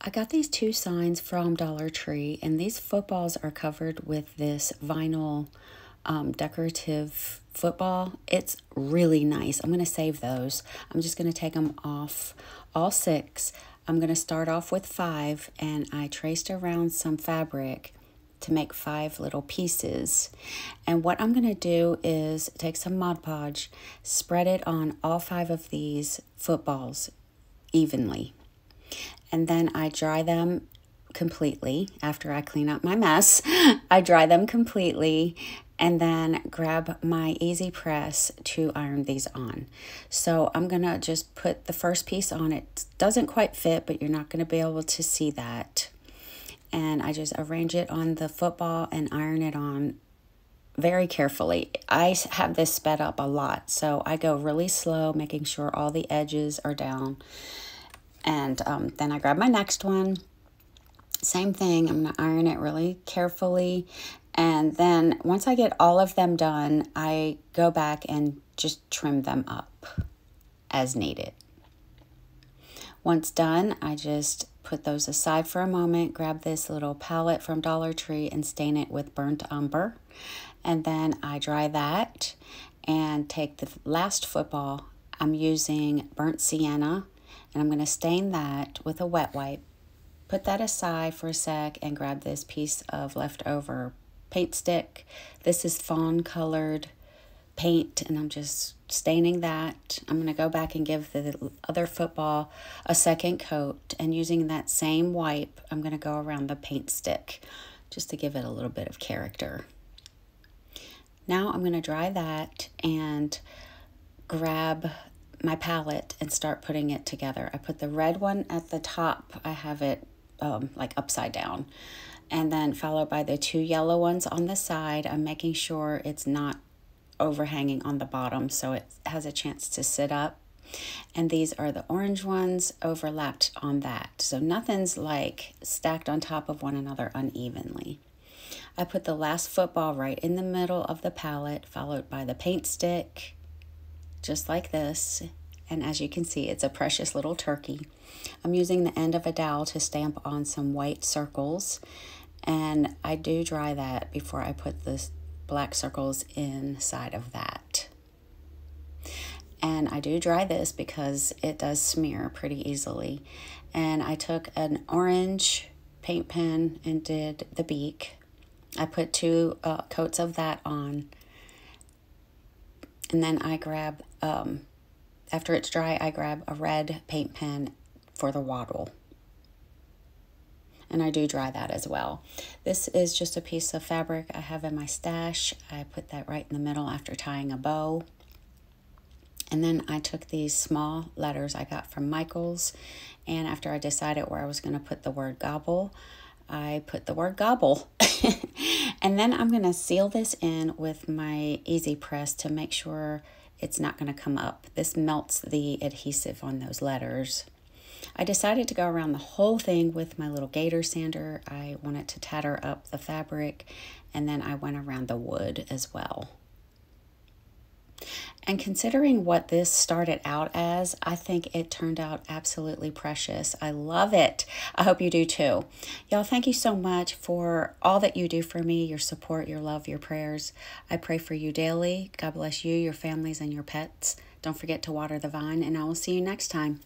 I got these two signs from Dollar Tree, and these footballs are covered with this vinyl decorative football. It's really nice. I'm going to save those. I'm just going to take them off all six. I'm going to start off with 5, and I traced around some fabric to make 5 little pieces. And what I'm going to do is take some Mod Podge, spread it on all 5 of these footballs evenly. And then I dry them completely after I clean up my mess. I dry them completely and then grab my Easy Press to iron these on. So I'm gonna just put the first piece on. It doesn't quite fit, but you're not gonna be able to see that. And I just arrange it on the football and iron it on very carefully. I have this sped up a lot, so I go really slow, making sure all the edges are down. And then I grab my next one. Same thing, I'm gonna iron it really carefully. And then once I get all of them done, I go back and just trim them up as needed. Once done, I just put those aside for a moment, grab this little palette from Dollar Tree and stain it with burnt umber. And then I dry that and take the last football. I'm using burnt sienna, and I'm going to stain that with a wet wipe. Put that aside for a sec and grab this piece of leftover paint stick. This is fawn colored paint, and I'm just staining that. I'm going to go back and give the other football a second coat, and using that same wipe, I'm going to go around the paint stick just to give it a little bit of character. Now I'm going to dry that and grab my palette and start putting it together. I put the red one at the top. I have it like upside down, and then followed by the 2 yellow ones on the side. I'm making sure it's not overhanging on the bottom so it has a chance to sit up. And these are the orange ones overlapped on that, so nothing's like stacked on top of one another unevenly. I put the last football right in the middle of the palette, followed by the paint stick, just like this. And as you can see, it's a precious little turkey. I'm using the end of a dowel to stamp on some white circles, and I do dry that before I put the black circles inside of that. And I do dry this because it does smear pretty easily. And I took an orange paint pen and did the beak. I put 2 coats of that on. And then I grab, after it's dry, I grab a red paint pen for the wattle. And I do dry that as well. This is just a piece of fabric I have in my stash. I put that right in the middle after tying a bow. And then I took these small letters I got from Michaels, and after I decided where I was going to put the word gobble, I put the word gobble. And then I'm going to seal this in with my Easy Press to make sure it's not going to come up. This melts the adhesive on those letters. I decided to go around the whole thing with my little gator sander. I wanted to tatter up the fabric, and then I went around the wood as well. And considering what this started out as, I think it turned out absolutely precious. I love it. I hope you do too. Y'all, thank you so much for all that you do for me, your support, your love, your prayers. I pray for you daily. God bless you, your families, and your pets. Don't forget to water the vine, and I will see you next time.